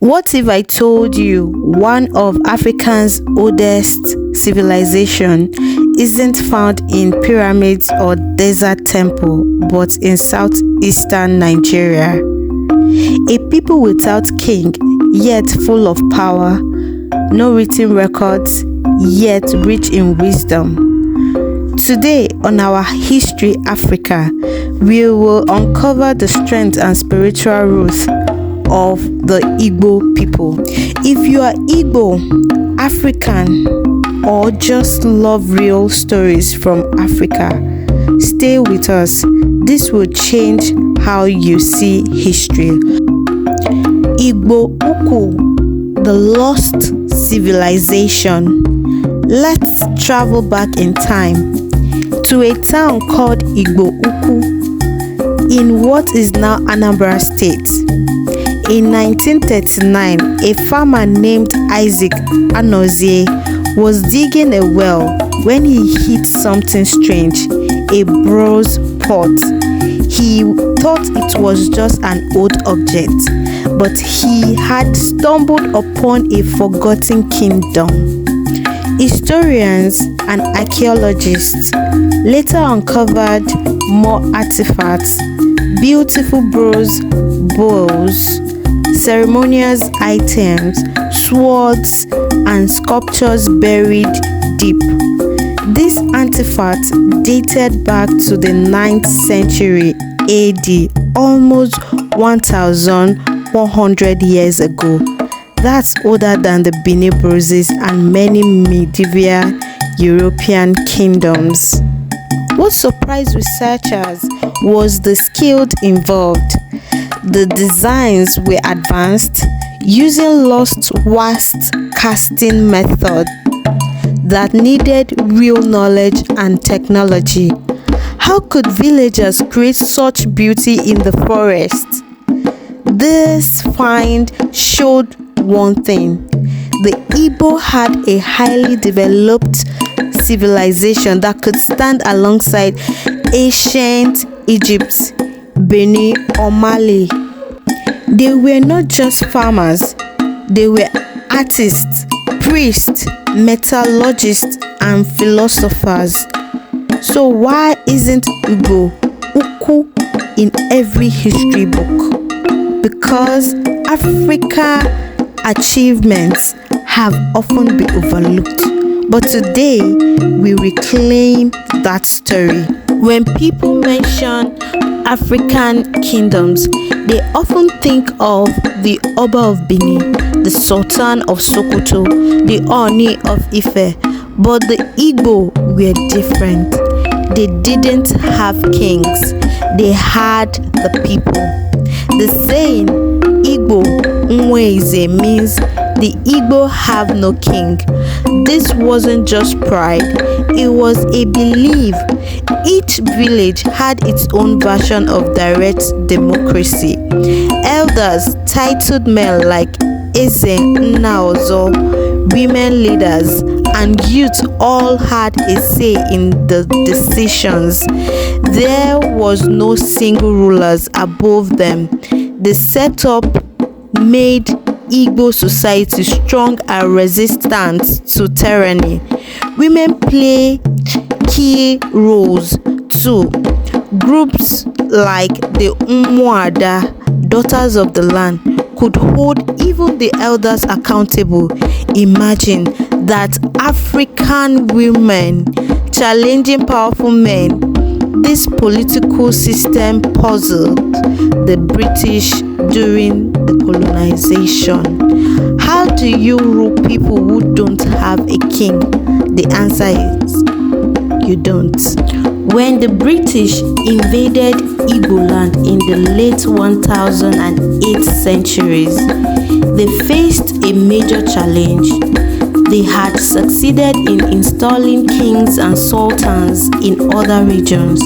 What if I told you one of Africa's oldest civilization isn't found in pyramids or desert temple, but in southeastern Nigeria? A people without king, yet full of power, no written records, yet rich in wisdom. Today on our History Africa, we will uncover the strength and spiritual roots of the Igbo people. If you are Igbo, African, or just love real stories from Africa, stay with us. This will change how you see history. Igbo-Ukwu, the lost civilization. Let's travel back in time to a town called Igbo-Ukwu in what is now Anambra State. In 1939, a farmer named Isaac Anozie was digging a well when he hit something strange, a bronze pot. He thought it was just an old object, but he had stumbled upon a forgotten kingdom. Historians and archaeologists later uncovered more artifacts, beautiful bronze bowls, ceremonial items, swords, and sculptures buried deep. These artifacts dated back to the 9th century AD, almost 1,100 years ago. That's older than the Benin Bronzes and many medieval European kingdoms. What surprised researchers was the skill involved. The designs were advanced, using lost wax casting method that needed real knowledge and technology. How could villagers create such beauty in the forest? This find showed one thing: the Igbo had a highly developed civilization that could stand alongside ancient Egypt, Benin, or Mali. They were not just farmers, they were artists, priests, metallurgists, and philosophers. So why isn't Igbo-Ukwu in every history book? Because Africa achievements have often been overlooked. But today, we reclaim that story. When people mention African kingdoms, they often think of the Oba of Benin, the Sultan of Sokoto, the Oni of Ife. But the Igbo were different. They didn't have kings, they had the people. The saying Igbo Nweze means the Igbo have no king. This wasn't just pride, it was a belief. Each village had its own version of direct democracy. Elders, titled men like Eze Nnaozo, women leaders, and youth all had a say in the decisions. There was no single rulers above them. The setup made Igbo society strong and resistant to tyranny. Women play key roles too. Groups like the Umuada, daughters of the land, could hold even the elders accountable. Imagine that, African women challenging powerful men. This political system puzzled the British during the colonization. How do you rule people who don't have a king? The answer is you don't. When the British invaded Igbo land in the late 1008 centuries, they faced a major challenge. They had succeeded in installing kings and sultans in other regions,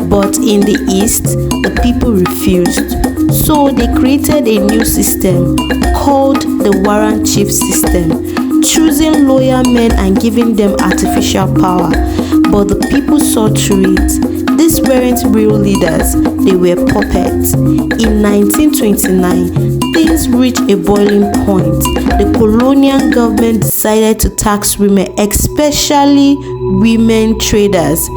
but in the east, the people refused. So they created a new system called the Warrant Chief system, choosing loyal men and giving them artificial power. But the people saw through it. This weren't real leaders, they were puppets. In 1929, things reached a boiling point. The colonial government decided to tax women, especially women traders.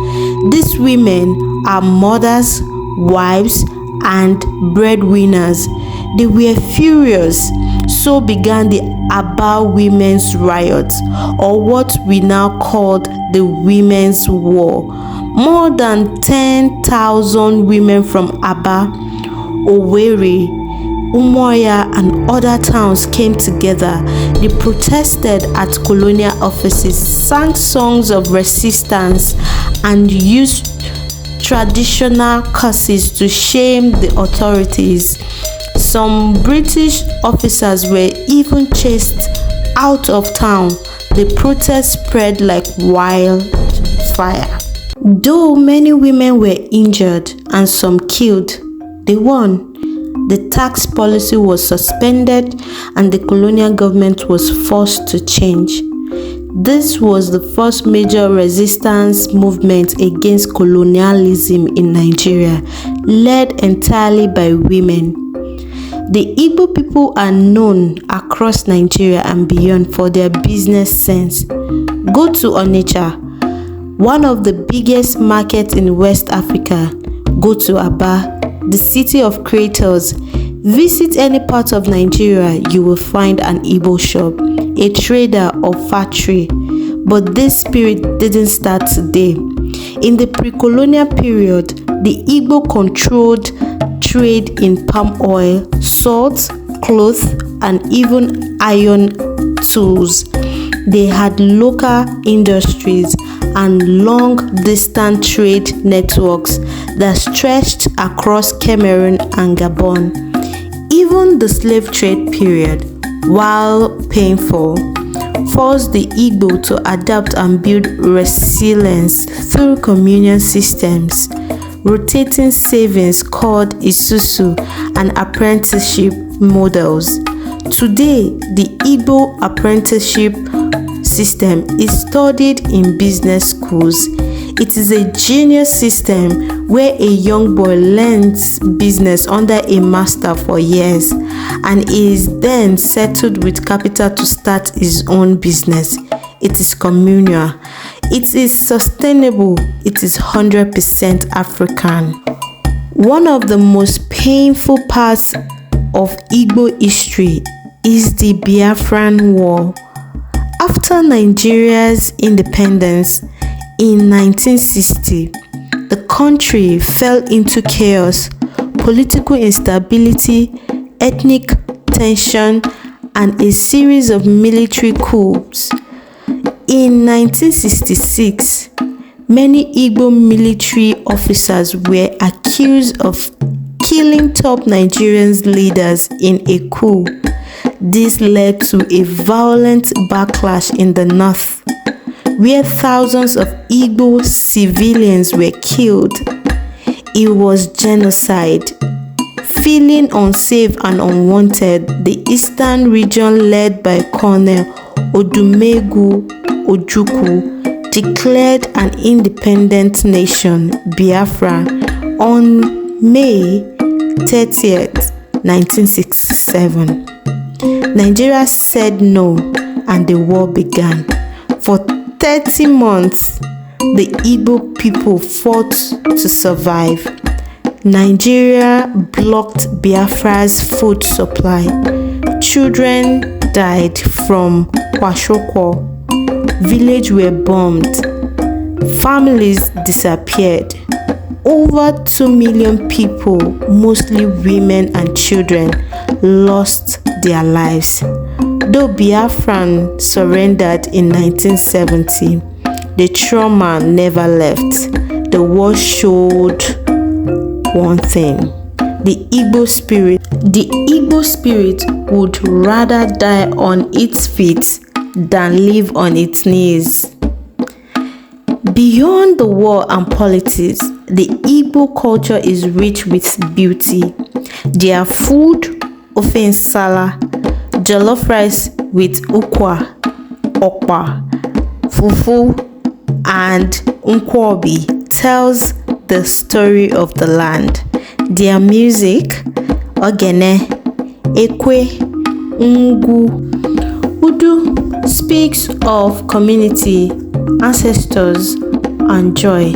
These women are mothers, wives, and breadwinners. They were furious. So began the Aba Women's Riot, or what we now call the Women's War. More than 10,000 women from Aba, Owerri, Umuahia, and other towns came together. They protested at colonial offices, sang songs of resistance, and used traditional curses to shame the authorities. Some British officers were even chased out of town. The protest spread like wildfire. Though many women were injured and some killed, they won. The tax policy was suspended and the colonial government was forced to change. This was the first major resistance movement against colonialism in Nigeria, led entirely by women. The Igbo people are known across Nigeria and beyond for their business sense. Go to Onitsha, one of the biggest markets in West Africa. Go to Aba, the city of creators. Visit any part of Nigeria, you will find an Igbo shop, a trader or factory. But this spirit didn't start today. In the pre-colonial period, the Igbo controlled trade in palm oil, salt, cloth, and even iron tools. They had local industries and long-distance trade networks that stretched across Cameroon and Gabon. Even the slave trade period, while painful, forced the Igbo to adapt and build resilience through communal systems, rotating savings called isusu, and apprenticeship models. Today, the Igbo apprenticeship system is studied in business schools. It is a genius system where a young boy learns business under a master for years and is then settled with capital to start his own business. It is communal. It is sustainable. It is 100% African. One of the most painful parts of Igbo history is the Biafran War. After Nigeria's independence in 1960, the country fell into chaos, political instability, ethnic tension, and a series of military coups. In 1966, many Igbo military officers were accused of killing top Nigerian leaders in a coup. This led to a violent backlash in the north, where thousands of Igbo civilians were killed. It was genocide. Feeling unsafe and unwanted, the eastern region led by Colonel Odumegwu Ojukwu declared an independent nation, Biafra, on May 30th, 1967. Nigeria said no and the war began. For 30 months, the Igbo people fought to survive. Nigeria blocked Biafra's food supply. Children died from kwashiorkor. Villages were bombed. Families disappeared. Over 2 million people, mostly women and children, lost their lives. Though Biafran surrendered in 1970, the trauma never left. The war showed one thing: the Igbo spirit. The Igbo spirit would rather die on its feet than live on its knees. Beyond the war and politics, the Igbo culture is rich with beauty. Their food, ofe nsala, jollof rice with ukwa, okpa, fufu, and nkwobi, tells the story of the land. Their music, ogene, ekwe, ngwu, udu, speaks of community, ancestors, and joy.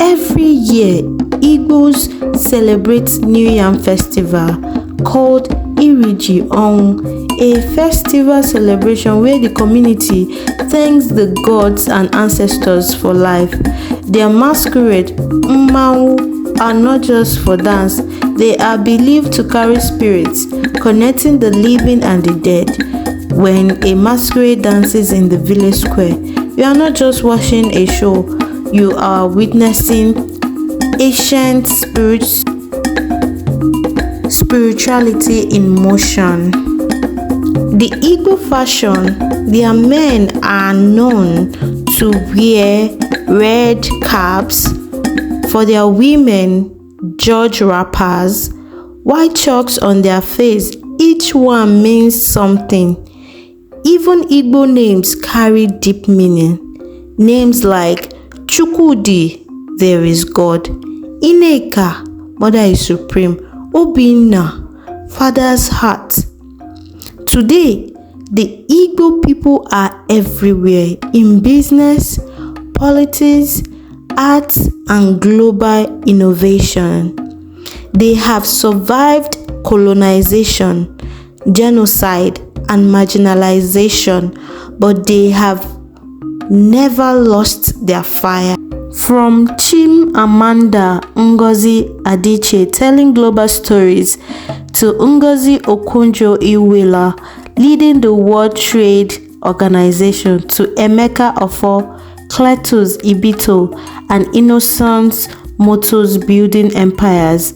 Every year, Igbos celebrate New Yam Festival called Iriji On, a festival celebration where the community thanks the gods and ancestors for life. Their masquerade, Mmau, are not just for dance, they are believed to carry spirits, connecting the living and the dead. When a masquerade dances in the village square, you are not just watching a show, you are witnessing ancient spirituality in motion. The Igbo fashion, their men are known to wear red caps. For their women, George wrappers, white chalks on their face, each one means something. Even Igbo names carry deep meaning. Names like Chukwudi, there is God; Ineka, Mother is supreme; Obinna, Father's heart. Today, the Igbo people are everywhere in business, politics, arts, and global innovation. They have survived colonization, genocide, and marginalization, but they have never lost their fire. From Chimamanda Ngozi Adichie telling global stories to Ngozi Okonjo-Iweala leading the World Trade Organization to Emeka Ofo, Cletus Ibito, and Innocent Motors building empires,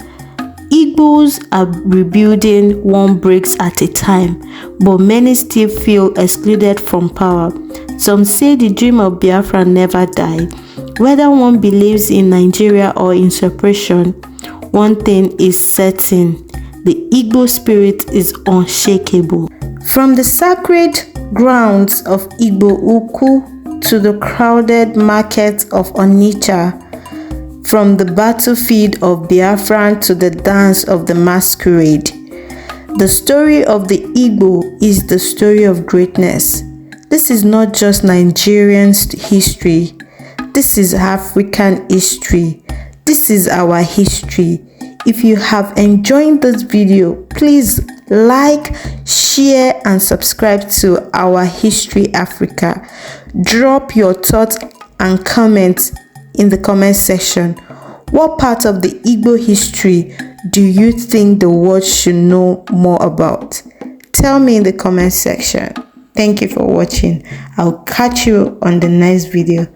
Igbos are rebuilding one bricks at a time, but many still feel excluded from power. Some say the dream of Biafra never died. Whether one believes in Nigeria or in separation, one thing is certain: the Igbo spirit is unshakable. From the sacred grounds of Igbo-Ukwu to the crowded markets of Onitsha, from the battlefield of Biafra to the dance of the masquerade, the story of the Igbo is the story of greatness. This is not just Nigerian history. This is African history. This is our history. If you have enjoyed this video, please like, share, and subscribe to our History Africa. Drop your thoughts and comments in the comment section. What part of the Igbo history do you think the world should know more about? Tell me in the comment section. Thank you for watching. I'll catch you on the next video.